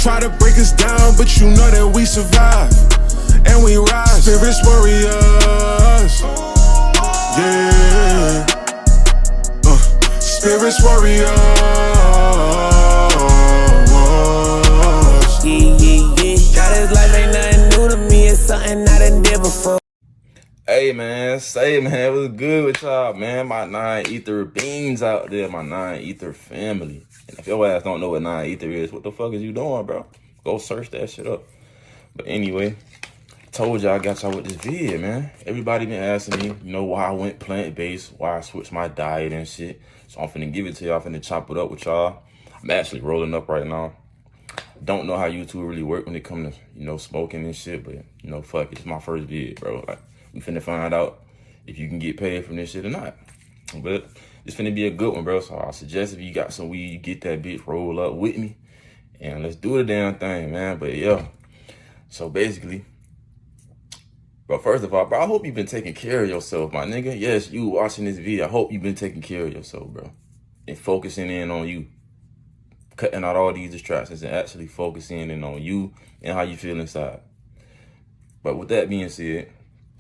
Try to break us down, but you know that we survive. And we rise, spirits warriors. Yeah. Spirits warriors. Yeah. God, this life ain't nothing new to me. It's something I done did before. Hey man, it was good with y'all, man. My 9 Ether beans out there, my 9 Ether family. And if your ass don't know what 9 Ether is, what the fuck is you doing, bro? Go search that shit up. But anyway, told y'all I got y'all with this video, man. Everybody been asking me, you know, why I went plant-based, why I switched my diet and shit. So I'm finna give it to y'all, I'm finna chop it up with y'all. I'm actually rolling up right now. Don't know how YouTube really work when it comes to, you know, smoking and shit, but, you know, fuck it. It's my first video, bro. Like, we finna find out if you can get paid from this shit or not. But it's finna be a good one, bro. So I suggest if you got some weed, you get that bitch, roll up with me, and let's do the damn thing, man. But yeah, so basically, bro, first of all, bro, I hope you've been taking care of yourself, my nigga. Yes, you watching this video, I hope you've been taking care of yourself, bro, and focusing in on you. Cutting out all these distractions and actually focusing in on you and how you feel inside. But with that being said,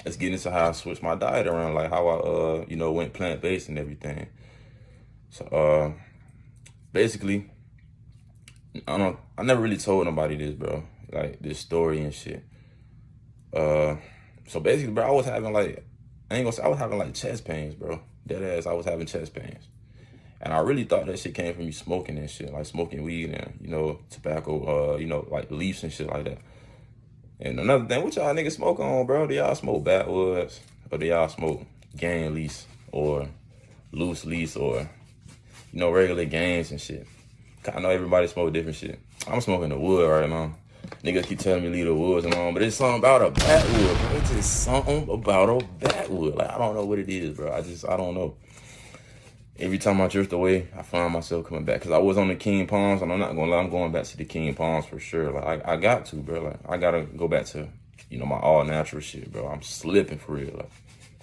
let's get into how I switched my diet around, like how I, you know, went plant-based and everything. So, basically, I never really told nobody this, bro, like this story and shit. So basically, bro, I was having like, I ain't gonna say I was having like chest pains, bro. Dead ass, I was having chest pains. And I really thought that shit came from me smoking and shit, like smoking weed and, you know, tobacco, you know, like leaves and shit like that. And another thing, what y'all niggas smoke on, bro? Do y'all smoke backwoods? Or do y'all smoke gang lease or loose lease or, you know, regular gangs and shit? I know everybody smoke different shit. I'm smoking the wood right now. Niggas keep telling me leave the woods alone, but it's something about a backwood, bro. It's just something about a backwood. Like, I don't know what it is, bro. I don't know. Every time I drift away, I find myself coming back. Because I was on the King Palms, and I'm not going to lie, I'm going back to the King Palms for sure. Like, I got to, bro. Like, I got to go back to, you know, my all-natural shit, bro. I'm slipping for real. Like,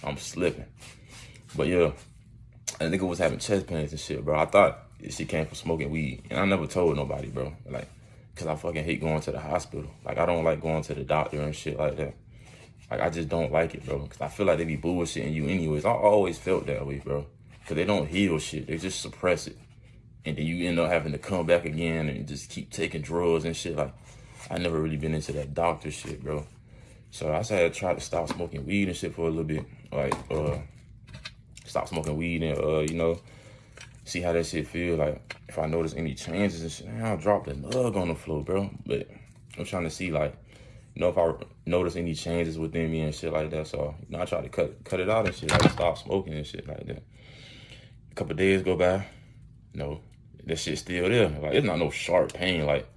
I'm slipping. But, yeah, I think I was having chest pains and shit, bro. I thought this shit came from smoking weed. And I never told nobody, bro. Like, because I fucking hate going to the hospital. Like, I don't like going to the doctor and shit like that. Like, I just don't like it, bro. Because I feel like they be bullshitting you anyways. I always felt that way, bro. Because they don't heal shit. They just suppress it. And then you end up having to come back again and just keep taking drugs and shit. Like, I never really been into that doctor shit, bro. So I said I tried to stop smoking weed and shit for a little bit. Like, stop smoking weed and, you know, see how that shit feel. Like, if I notice any changes and shit, I'll drop the nug on the floor, bro. But I'm trying to see, like, you know, if I notice any changes within me and shit like that. So, you know, I try to cut it out and shit. Like, stop smoking and shit like that. Couple days go by, no, that shit's still there. Like, it's not no sharp pain, like,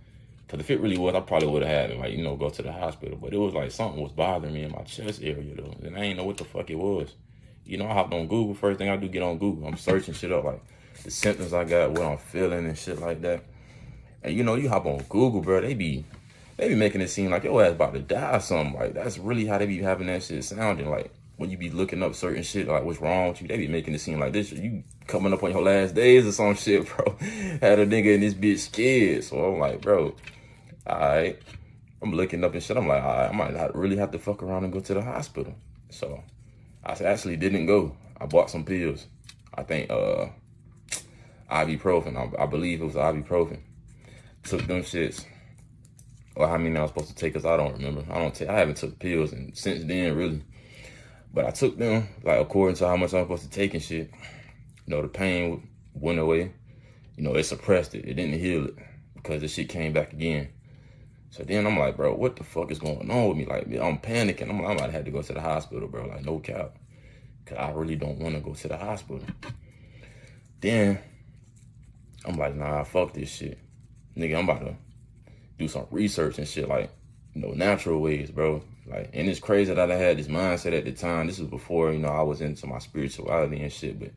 because if it really was, I probably would have had to, like, you know, go to the hospital. But it was like something was bothering me in my chest area, though, and I ain't know what the fuck it was. You know, I hopped on Google. First thing I do, get on Google. I'm searching shit up, like, the symptoms I got, what I'm feeling and shit like that. And, you know, you hop on Google, bro, they be making it seem like your ass about to die or something. Like, that's really how they be having that shit sounding, like, when you be looking up certain shit, like what's wrong with you, they be making it seem like this. You coming up on your last days or some shit, bro. Had a nigga in this bitch scared. So I'm like, bro, all right. I'm looking up and shit. I'm like, all right, I might not really have to fuck around and go to the hospital. So I actually didn't go. I bought some pills. I think ibuprofen. I believe it was ibuprofen. Took them shits. Or how many I was supposed to take, because I don't remember. I haven't took pills and since then, really. But I took them, like, according to how much I'm supposed to take and shit. You know, the pain went away. You know, it suppressed it. It didn't heal it because the shit came back again. So then I'm like, bro, what the fuck is going on with me? Like, I'm panicking. I might have to go to the hospital, bro. Like, no cap. Because I really don't want to go to the hospital. Then I'm like, nah, fuck this shit. Nigga, I'm about to do some research and shit, like, you know, natural ways, bro. Like, and it's crazy that I had this mindset at the time. This was before, you know, I was into my spirituality and shit, but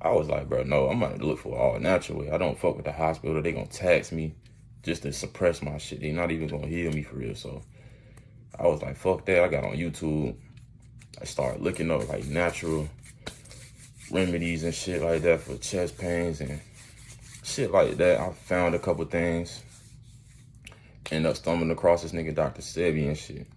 I was like, bro, no, I'm about to look for an all natural way. I don't fuck with the hospital. They gonna tax me just to suppress my shit. They not even gonna heal me for real. So I was like, fuck that. I got on YouTube. I started looking up like natural remedies and shit like that for chest pains and shit like that. I found a couple things. end up stumbling across this nigga Dr. Sebi and shit.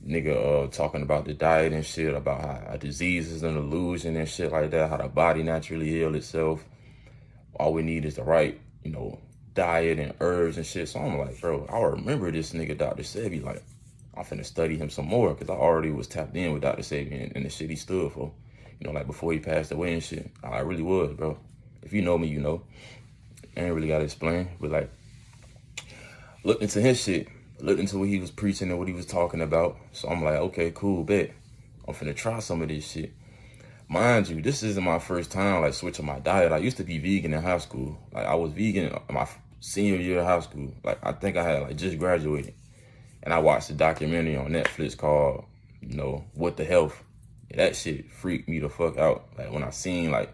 Nigga talking about the diet and shit, about how a disease is an illusion and shit like that, how the body naturally heals itself. All we need is the right, you know, diet and herbs and shit. So I'm like, bro, I remember this nigga Dr. Sebi. Like, I'm finna study him some more because I already was tapped in with Dr. Sebi and the shit he stood for. You know, like before he passed away and shit. I really was, bro. If you know me, you know. I ain't really gotta explain, but like, looked into his shit, looked into what he was preaching and what he was talking about. So I'm like, okay, cool, bet. I'm finna try some of this shit. Mind you, this isn't my first time like switching my diet. I used to be vegan in high school. Like I was vegan my senior year of high school. Like I think I had like just graduated. And I watched a documentary on Netflix called, you know, What the Health. Yeah, that shit freaked me the fuck out. Like when I seen like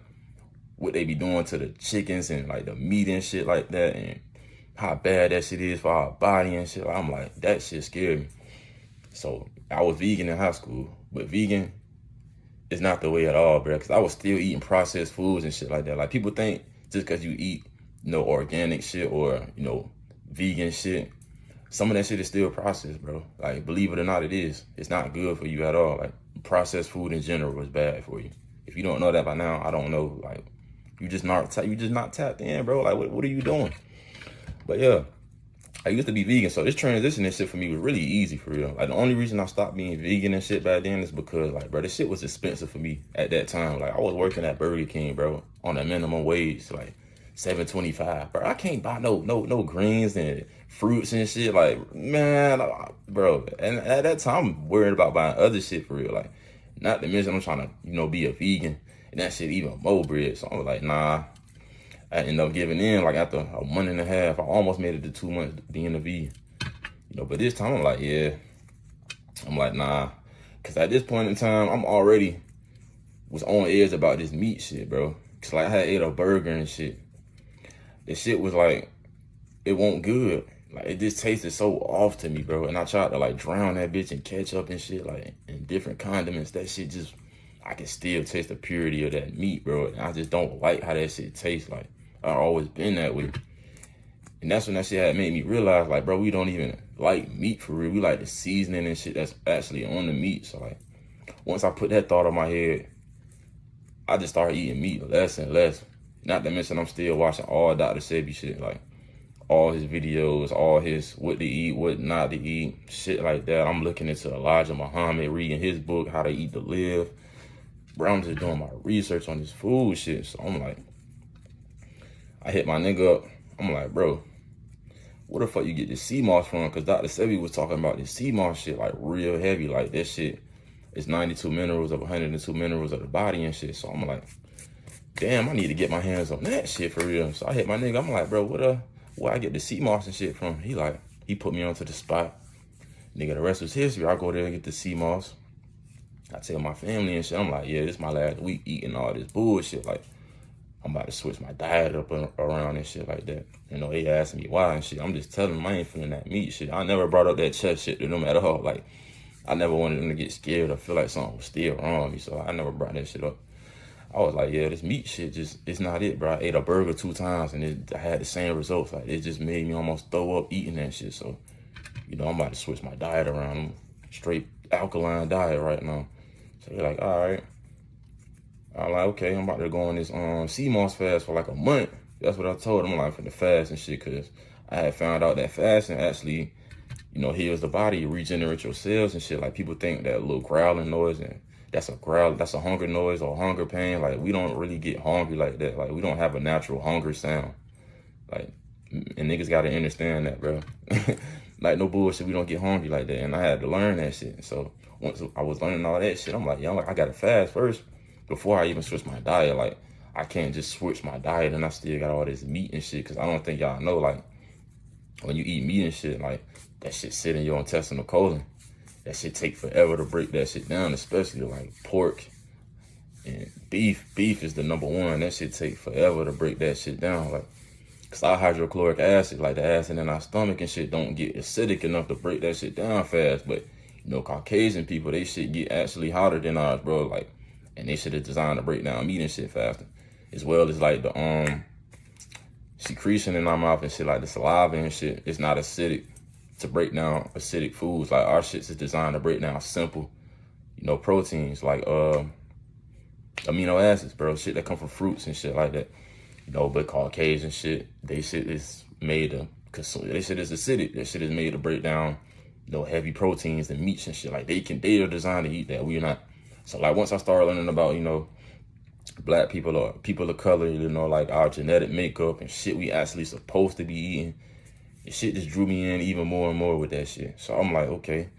what they be doing to the chickens and like the meat and shit like that and how bad that shit is for our body and shit. I'm like, that shit scared me. So I was vegan in high school, but vegan is not the way at all, bro. Because I was still eating processed foods and shit like that. Like people think just because you eat, you know, organic shit or, you know, vegan shit, some of that shit is still processed, bro. Like, believe it or not, it is. It's not good for you at all. Like, processed food in general is bad for you. If you don't know that by now, I don't know. Like, you just not tapped in, bro. Like, what are you doing? But yeah, I used to be vegan, so this transition and shit for me was really easy for real. Like, the only reason I stopped being vegan and shit back then is because, like, bro, this shit was expensive for me at that time. Like, I was working at Burger King, bro, on a minimum wage, like $7.25, bro. I can't buy no greens and fruits and shit. Like, man, bro. And at that time, I'm worried about buying other shit for real. Like, not to mention I'm trying to, you know, be a vegan and that shit even more bread. So I was like, nah. I ended up giving in. Like after a month and a half, I almost made it to 2 months being a vegan. You know, but this time I'm like, yeah. I'm like, nah. Cause at this point in time, I'm already was on edge about this meat shit, bro. Cause like I had ate a burger and shit. This shit was like, it wasn't good. Like it just tasted so off to me, bro. And I tried to like drown that bitch in ketchup and shit, like in different condiments. That shit just, I can still taste the purity of that meat, bro. And I just don't like how that shit tastes. Like I've always been that way. And that's when that shit had made me realize, like, bro, we don't even like meat for real. We like the seasoning and shit that's actually on the meat. So like, once I put that thought in my head, I just started eating meat less and less. Not to mention I'm still watching all Dr. Sebi shit, like all his videos, all his what to eat, what not to eat, shit like that. I'm looking into Elijah Muhammad, reading his book, How to Eat to Live. Bro, I'm just doing my research on this food shit. So I'm like, I hit my nigga up. I'm like, bro, where the fuck you get this sea moss from? Because Dr. Sebi was talking about this sea moss shit, like real heavy. Like that shit is 92 minerals of 102 minerals of the body and shit. So I'm like, damn, I need to get my hands on that shit for real. So I hit my nigga. I'm like, bro, where I get the sea moss and shit from? He put me onto the spot. Nigga, the rest was history. I go there and get the sea moss. I tell my family and shit. I'm like, yeah, this my last week eating all this bullshit. Like, I'm about to switch my diet up around and shit like that. You know, they asking me why and shit. I'm just telling them I ain't feeling that meat shit. I never brought up that chest shit to them at all. Like, I never wanted them to get scared or feel like something was still wrong with me. So I never brought that shit up. I was like, yeah, this meat shit just, it's not it, bro. I ate a burger 2 times and I had the same results. Like, it just made me almost throw up eating that shit. So, you know, I'm about to switch my diet around. I'm straight alkaline diet right now. So they're like, all right. I'm like, okay, I'm about to go on this sea moss fast for like a month. That's what I told them. I'm like, for the fast and shit, because I had found out that fasting actually, you know, heals the body, regenerates your cells and shit. Like, people think that little growling noise and that's a hunger noise or hunger pain. Like, we don't really get hungry like that. Like, we don't have a natural hunger sound. Like, and niggas gotta understand that, bro. Like, no bullshit, we don't get hungry like that. And I had to learn that shit. So once I was learning all that shit, I'm like, yo, I gotta fast first before I even switch my diet. Like, I can't just switch my diet and I still got all this meat and shit. Cause I don't think y'all know, like, when you eat meat and shit, like, that shit sit in your intestinal colon. That shit take forever to break that shit down, especially like pork and beef. Beef is the #1. That shit take forever to break that shit down. Like, cause our hydrochloric acid, like the acid in our stomach and shit, don't get acidic enough to break that shit down fast. But, you know, Caucasian people, they shit get actually hotter than ours, bro. Like, and they shit is designed to break down meat and shit faster. As well as like the secretion in our mouth and shit, like the saliva and shit, it's not acidic. to break down acidic foods. Like our shit's is designed to break down simple, you know, proteins like amino acids, bro. Shit that come from fruits and shit like that. You know, but Caucasian shit, they shit is made to consume. They shit is acidic. That shit is made to break down, you know, heavy proteins and meats and shit. Like they are designed to eat that. We're not. So like once I started learning about, you know, black people or people of color, you know, like our genetic makeup and shit we actually supposed to be eating, and shit just drew me in even more and more with that shit. So I'm like, okay,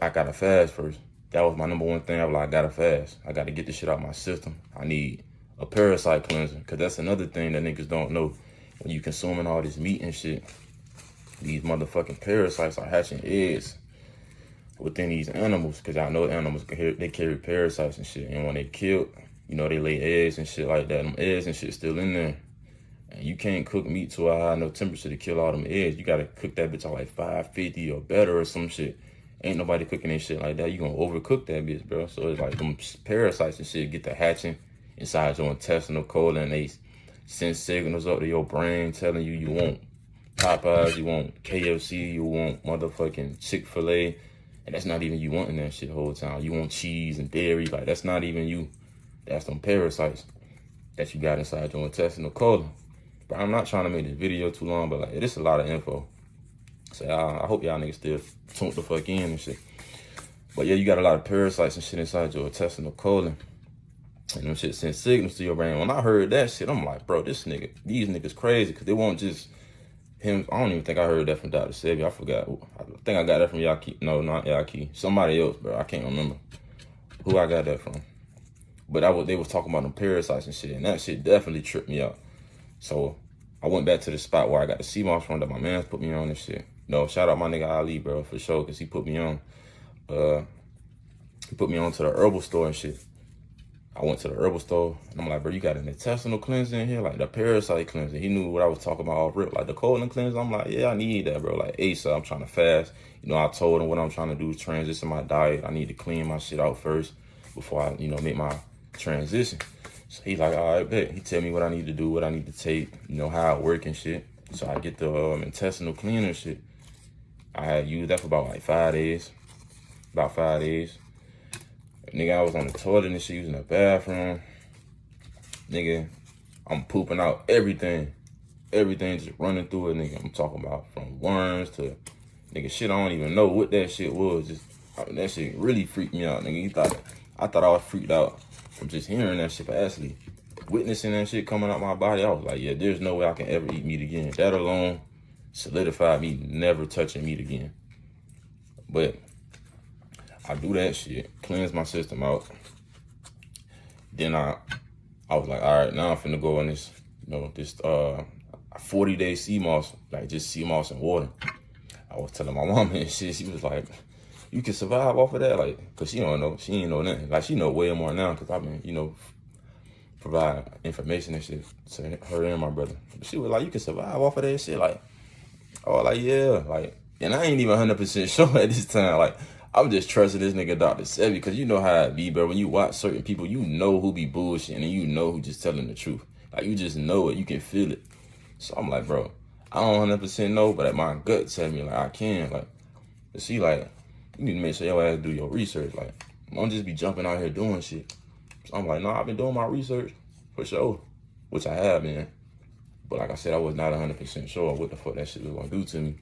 I gotta fast first. That was my number one thing. I was like, I gotta fast. I gotta get this shit out of my system. I need a parasite cleanser, because that's another thing that niggas don't know. When you consuming all this meat and shit, these motherfucking parasites are hatching eggs within these animals, because I know animals, they carry parasites and shit. And when they kill, you know, they lay eggs and shit like that. Them eggs and shit still in there. And you can't cook meat to a high enough temperature to kill all them eggs. You gotta cook that bitch at like 550 or better or some shit. Ain't nobody cooking that shit like that. You gonna overcook that bitch, bro. So it's like them parasites and shit get to hatching inside your intestinal colon, and they send signals up to your brain telling you you want Popeyes, you want KFC, you want motherfucking Chick-fil-A, and that's not even you wanting that shit the whole time. You want cheese and dairy, like that's not even you. That's them parasites that you got inside your intestinal colon. But I'm not trying to make this video too long, but like it is a lot of info. So I hope y'all niggas still tune the fuck in and shit. But yeah, you got a lot of parasites and shit inside your intestinal colon. And them shit send signals to your brain. When I heard that shit, I'm like, bro, these niggas crazy, because they won't just him. I don't even think I heard that from Dr. Sebi. I forgot. I think I got that from Yaki. No, not Yaki. Somebody else, bro. I can't remember who I got that from. But they was talking about them parasites and shit, and that shit definitely tripped me out. So I went back to the spot where I got the sea moss from that my man's put me on and shit. No, shout out my nigga Ali, bro, for sure, because he put me on. He put me on to the herbal store and shit. I went to the herbal store, and I'm like, bro, you got an intestinal cleanser in here? Like the parasite cleanser. He knew what I was talking about off rip. Like the colon cleanser, I'm like, yeah, I need that, bro. Like ASAP, I'm trying to fast. You know, I told him what I'm trying to do is transition my diet. I need to clean my shit out first before I, you know, make my transition. So he's like, all right, bet. He tell me what I need to do, what I need to take, you know, how it work and shit. So I get the intestinal cleaner shit. I had used that for about like 5 days. About 5 days. Nigga, I was on the toilet and shit, using the bathroom. Nigga, I'm pooping out everything. Everything just running through it, nigga. I'm talking about from worms to, nigga, shit I don't even know what that shit was. Just, that shit really freaked me out, nigga. I thought I was freaked out from just hearing that shit, but actually witnessing that shit coming out my body, I was like, yeah, there's no way I can ever eat meat again. That alone solidified me never touching meat again. But I do that shit, cleanse my system out. Then I was like, all right, now I'm finna go on this, you know, this 40-day sea moss, like just sea moss and water. I was telling my mom and shit, she was like, you can survive off of that? Like, cause she don't know, she ain't know nothing. Like she know way more now, cause I've been, you know, provide information and shit to her and my brother. But she was like, you can survive off of that shit? Like, oh, like, yeah, like, and I ain't even 100% sure at this time. Like, I'm just trusting this nigga Dr. Sebi, because you know how it be, bro. When you watch certain people, you know who be bullshitting and you know who just telling the truth. Like, you just know it. You can feel it. So I'm like, bro, I don't 100% know, but my gut tell me, like, I can. Like, but she like, you need to make sure your ass do your research. Like, don't just be jumping out here doing shit. So I'm like, no, I've been doing my research for sure, which I have been. But like I said, I was not 100% sure what the fuck that shit was going to do to me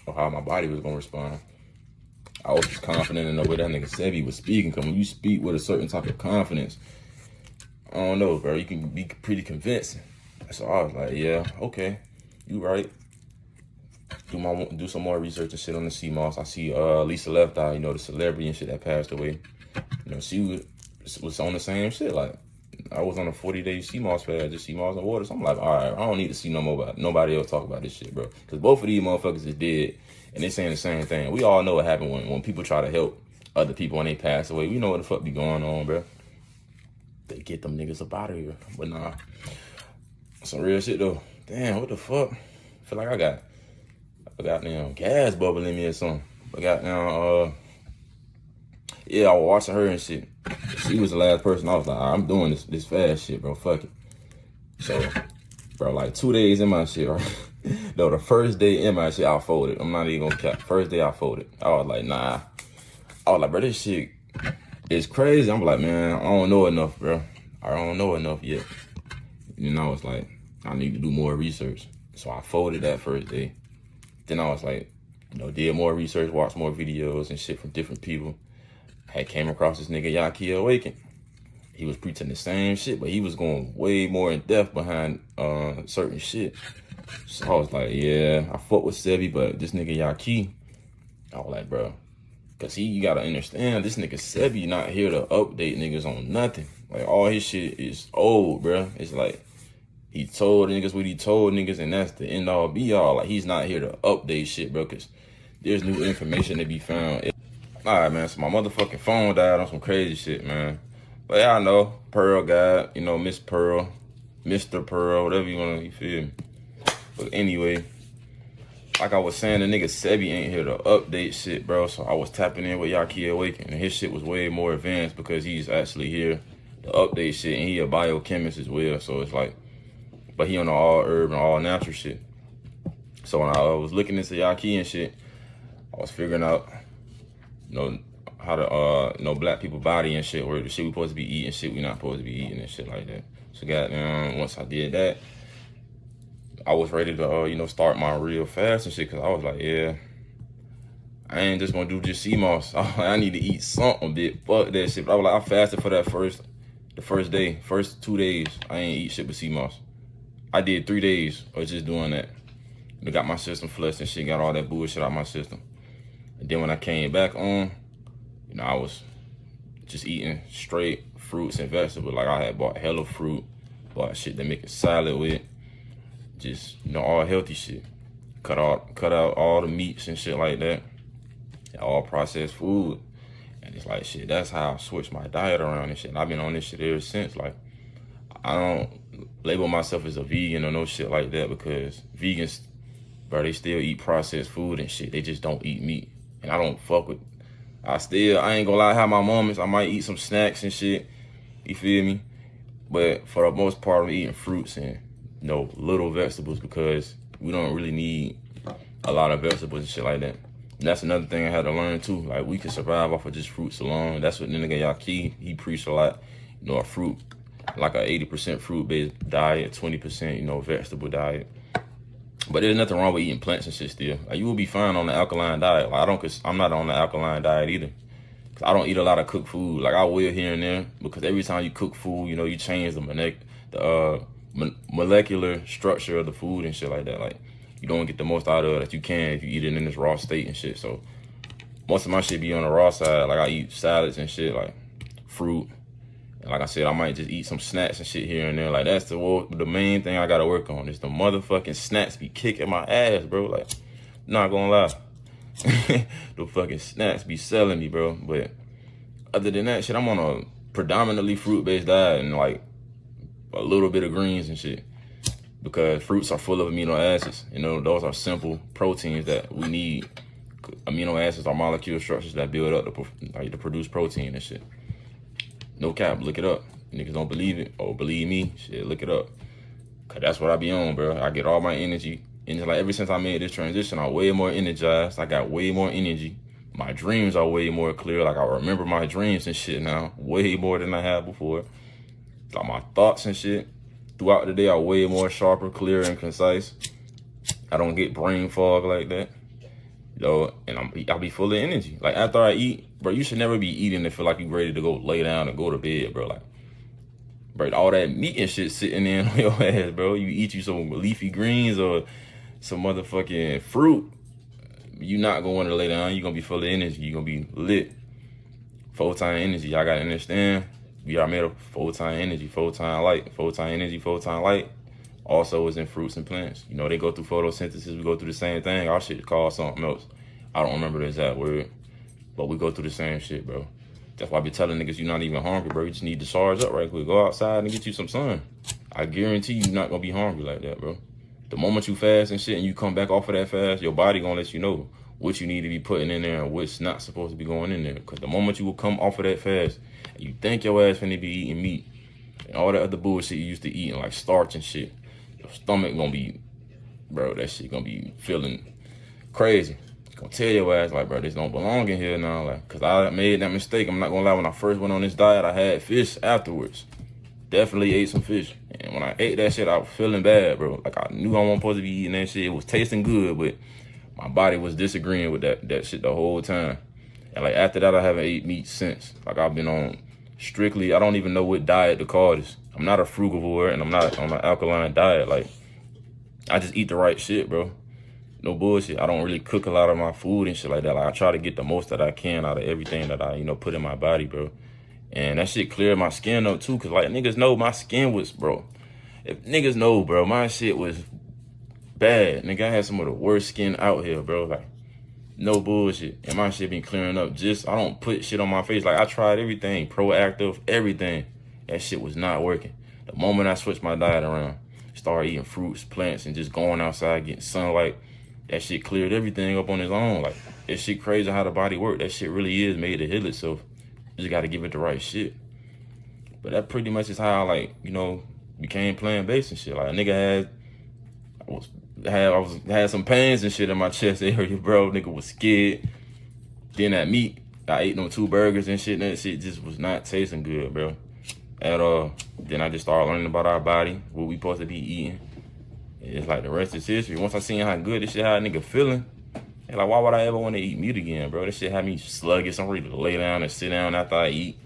or how my body was going to respond. I was just confident in the way that nigga Sebi was speaking, because when you speak with a certain type of confidence, I don't know, bro, you can be pretty convincing. So I was like, yeah, okay, you right. Do some more research and shit on the sea moss. I see Lisa Left Eye, you know, the celebrity and shit that passed away. You know, she was on the same shit. Like, I was on a 40-day sea moss fast, just sea moss and water. So I'm like, all right, I don't need to see nobody else talk about this shit, bro. Because both of these motherfuckers is dead, and they saying the same thing. We all know what happened when people try to help other people when they pass away. We know what the fuck be going on, bro. They get them niggas up out of here. But nah, some real shit though. Damn, what the fuck? I feel like I got damn gas bubble in me or something. I got down, yeah, I was watching her and shit. She was the last person. I was like, I'm doing this fast shit, bro. Fuck it. So, bro, like 2 days in my shit, right? No, the first day in my shit, I folded. I'm not even gonna cap. First day I folded. I was like, nah. I was like, bro, this shit is crazy. I'm like, man, I don't know enough, bro. I don't know enough yet. You know, I was like, I need to do more research. So I folded that first day. Then I was like, you know, did more research, watched more videos and shit from different people. I came across this nigga Yaki Awaken. He was preaching the same shit, but he was going way more in depth behind certain shit. So I was like, yeah, I fuck with Sebi, but this nigga Yaki, I was like, bro, cause you gotta understand, this nigga Sebi not here to update niggas on nothing. Like all his shit is old, bro. It's like he told niggas what he told niggas, and that's the end all be all. Like he's not here to update shit, bro, cause there's new information to be found. All right, man. So my motherfucking phone died on some crazy shit, man. But yeah, I know Pearl God, you know, Miss Pearl, Mr. Pearl, whatever you wanna, you feel me? But anyway, like I was saying, the nigga Sebi ain't here to update shit, bro. So I was tapping in with Yaki Awaken, and his shit was way more advanced because he's actually here to update shit, and he a biochemist as well. So it's like, but he on the all herb and all natural shit. So when I was looking into Yaki and shit, I was figuring out, you know, how to, you know, black people body and shit, where the shit we supposed to be eating, shit we not supposed to be eating and shit like that. So goddamn, once I did that, I was ready to, you know, start my real fast and shit, because I was like, yeah, I ain't just gonna do just sea moss. I need to eat something, bitch. Fuck that shit. But I was like, I fasted for that the first day, first 2 days. I ain't eat shit but sea moss. I did 3 days of just doing that. I got my system flushed and shit, got all that bullshit out my system. And then when I came back on, you know, I was just eating straight fruits and vegetables. Like I had bought hella fruit, bought shit to make a salad with. Just, you know, all healthy shit. Cut out all the meats and shit like that. All processed food. And it's like, shit, that's how I switched my diet around and shit. And I've been on this shit ever since. Like, I don't label myself as a vegan or no shit like that, because vegans, bro, they still eat processed food and shit. They just don't eat meat. And I don't fuck with, I ain't gonna lie, I have my moments. I might eat some snacks and shit. You feel me? But for the most part, I'm eating fruits and, you know, little vegetables, because we don't really need a lot of vegetables and shit like that. And that's another thing I had to learn too. Like, we can survive off of just fruits alone. That's what nigga Yaki, he preached a lot. You know, a fruit, like a 80% fruit-based diet, 20%, you know, vegetable diet. But there's nothing wrong with eating plants and shit still. Like, you will be fine on the alkaline diet. Like, I'm not on the alkaline diet either. Cause I don't eat a lot of cooked food. Like, I will here and there, because every time you cook food, you know, you change the molecular structure of the food and shit like that. Like, you don't get the most out of it that you can if you eat it in this raw state and shit. So most of my shit be on the raw side. Like, I eat salads and shit, like fruit. And like I said, I might just eat some snacks and shit here and there. Like, that's the main thing I gotta work on, is the motherfucking snacks be kicking my ass, bro. Like, not gonna lie. The fucking snacks be selling me, bro. But other than that shit, I'm on a predominantly fruit-based diet and like a little bit of greens and shit, because fruits are full of amino acids. You know, those are simple proteins that we need. Amino acids are molecular structures that build up to produce protein and shit. No cap, look it up. Niggas don't believe it, or believe me, shit, look it up. Cause that's what I be on, bro. I get all my energy. And it's like, ever since I made this transition, I'm way more energized. I got way more energy. My dreams are way more clear. Like, I remember my dreams and shit now, way more than I had before. Like, my thoughts and shit throughout the day are way more sharper, clear, and concise. I don't get brain fog like that. You know, and I'll be full of energy. Like, after I eat, bro, you should never be eating and feel like you're ready to go lay down and go to bed, bro. Like, bro, all that meat and shit sitting in on your ass, bro. You eat you some leafy greens or some motherfucking fruit, you not going to lay down. You're going to be full of energy. You're going to be lit. Full-time energy. Y'all got to understand, we are made of full-time energy, full-time light. Full-time energy, full-time light also is in fruits and plants. You know, they go through photosynthesis. We go through the same thing. Our shit called something else. I don't remember the exact word, but we go through the same shit, bro. That's why I be telling niggas you're not even hungry, bro. You just need to charge up right quick. Go outside and get you some sun. I guarantee you're not going to be hungry like that, bro. The moment you fast and shit and you come back off of that fast, your body going to let you know what you need to be putting in there and what's not supposed to be going in there. Because the moment you will come off of that fast and you think your ass finna be eating meat and all that other bullshit you used to eat, and like starch and shit, your stomach gonna be bro, that shit gonna be feeling crazy. Gonna tell your ass like, bro, this don't belong in here now, like, cause I made that mistake. I'm not gonna lie, when I first went on this diet, I had fish afterwards. Definitely ate some fish. And when I ate that shit, I was feeling bad, bro. Like, I knew I wasn't supposed to be eating that shit. It was tasting good, but my body was disagreeing with that shit the whole time. And like, after that, I haven't ate meat since. Like, I've been on strictly, I don't even know what diet to call this. I'm not a frugivore, and I'm not on an alkaline diet. Like, I just eat the right shit, bro. No bullshit. I don't really cook a lot of my food and shit like that. Like, I try to get the most that I can out of everything that I, put in my body, bro. And that shit cleared my skin up too, cause like niggas know my skin was, bro. If niggas know, bro, my shit was bad. Nigga, I had some of the worst skin out here, bro. Like, no bullshit. And my shit been clearing up. I don't put shit on my face. Like, I tried everything, Proactiv, everything. That shit was not working. The moment I switched my diet around, started eating fruits, plants, and just going outside, getting sunlight, that shit cleared everything up on its own. Like, that shit crazy how the body work. That shit really is made to heal itself. You just gotta give it the right shit. But that pretty much is how I, like, became plant-based and shit. Like, a nigga had some pains and shit in my chest area, bro. Nigga was scared. Then that meat, I ate them 2 burgers and shit, and that shit just was not tasting good, bro. At all. Then I just started learning about our body, what we supposed to be eating. It's like the rest is history. Once I seen how good this shit had a nigga feeling, and like, why would I ever want to eat meat again, bro? This shit had me sluggish. I'm ready to lay down and sit down after I eat.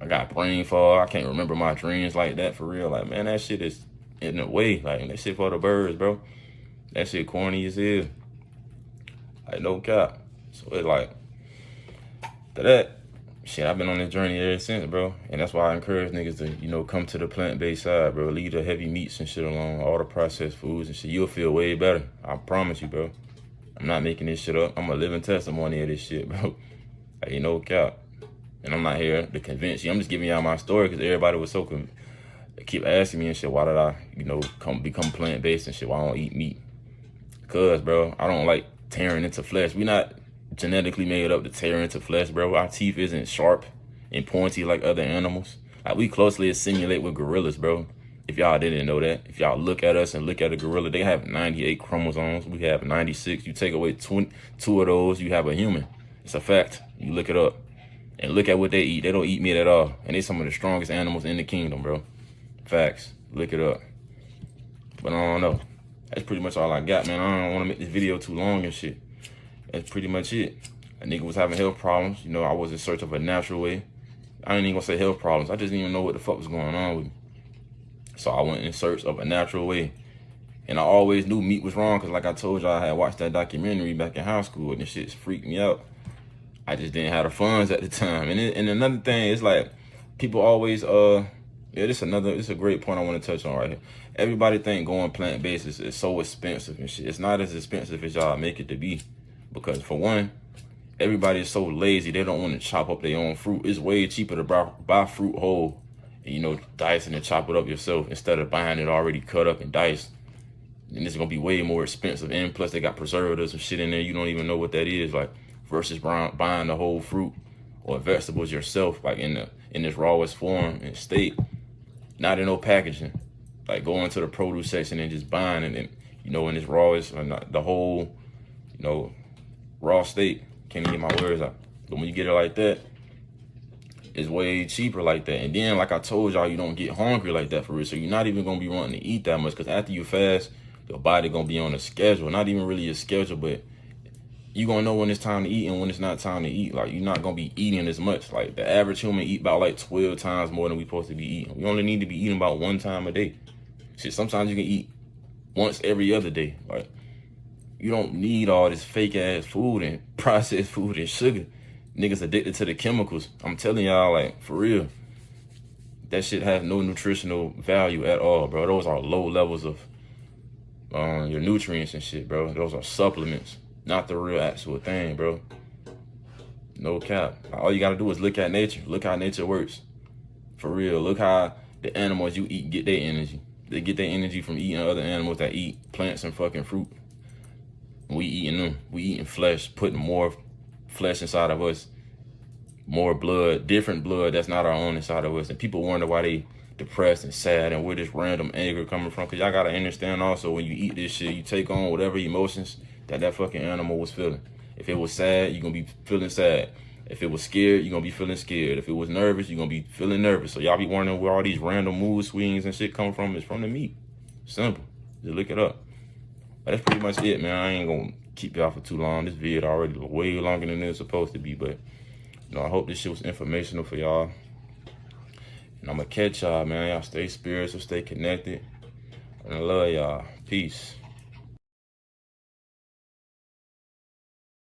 I got brain fog. I can't remember my dreams like that for real. Like, man, that shit is in the way. Like, that shit for the birds, bro. That shit corny as hell. Like, no cap. So it's like, to that, shit, I've been on this journey ever since, bro. And that's why I encourage niggas to, come to the plant-based side, bro. Leave the heavy meats and shit alone, all the processed foods and shit. You'll feel way better. I promise you, bro. I'm not making this shit up. I'm a living testimony of this shit, bro. Like, no cap. And I'm not here to convince you. I'm just giving y'all my story because everybody was they keep asking me and shit, why did I, become plant-based and shit, why I don't eat meat? Because, bro, I don't like tearing into flesh. We not genetically made up to tear into flesh, bro. Our teeth isn't sharp and pointy like other animals. Like, we closely assimilate with gorillas, bro. If y'all didn't know that, if y'all look at us and look at a gorilla, they have 98 chromosomes. We have 96. You take away 2 of those, you have a human. It's a fact. You look it up. And look at what they eat. They don't eat meat at all. And they some of the strongest animals in the kingdom, bro. Facts. Look it up. But I don't know. That's pretty much all I got, man. I don't want to make this video too long and shit. That's pretty much it. A nigga was having health problems. I was in search of a natural way. I ain't even gonna say health problems. I just didn't even know what the fuck was going on with me. So I went in search of a natural way. And I always knew meat was wrong because, like I told y'all, I had watched that documentary back in high school and this shit freaked me out. I just didn't have the funds at the time. And another thing is, like, people always, this is a great point I want to touch on right here. Everybody think going plant-based is so expensive and shit. It's not as expensive as y'all make it to be. Because for one, everybody is so lazy, they don't want to chop up their own fruit. It's way cheaper to buy fruit whole and, dice and then chop it up yourself instead of buying it already cut up and diced. And it's going to be way more expensive. And plus they got preservatives and shit in there. You don't even know what that is. Like, versus buying the whole fruit or vegetables yourself, like in this rawest form and state, not in no packaging. Like going to the produce section and just buying it, and in this rawest, the whole, raw state. Can't even get my words out. But when you get it like that, it's way cheaper like that. And then, like I told y'all, you don't get hungry like that for real. So you're not even gonna be wanting to eat that much because after you fast, your body gonna be on a schedule. Not even really a schedule, but you gonna know when it's time to eat and when it's not time to eat. Like, you're not gonna be eating as much. Like, the average human eat about like 12 times more than we supposed to be eating. We only need to be eating about 1 time a day. Shit, sometimes you can eat once every other day. Like, you don't need all this fake ass food and processed food and sugar. Niggas addicted to the chemicals. I'm telling y'all, like, for real, that shit has no nutritional value at all, bro. Those are low levels of your nutrients and shit, bro. Those are supplements. Not the real actual thing, bro. No cap. All you gotta do is look at nature. Look how nature works. For real. Look how the animals you eat get their energy. They get their energy from eating other animals that eat plants and fucking fruit. We eating them. We eating flesh, putting more flesh inside of us. More blood, different blood that's not our own inside of us. And people wonder why depressed and sad and where this random anger coming from. Cause y'all gotta understand also, when you eat this shit, you take on whatever emotions that fucking animal was feeling. If it was sad, you're gonna be feeling sad. If it was scared, you're gonna be feeling scared. If it was nervous, you're gonna be feeling nervous. So y'all be wondering where all these random mood swings and shit come from. It's from the meat. Simple. Just look it up. But that's pretty much it, man. I ain't gonna keep y'all for too long. This video already way longer than it's supposed to be, but you know, I hope this shit was informational for y'all. And I'm gonna catch y'all, man. Y'all stay spiritual, stay connected. And I love y'all. Peace.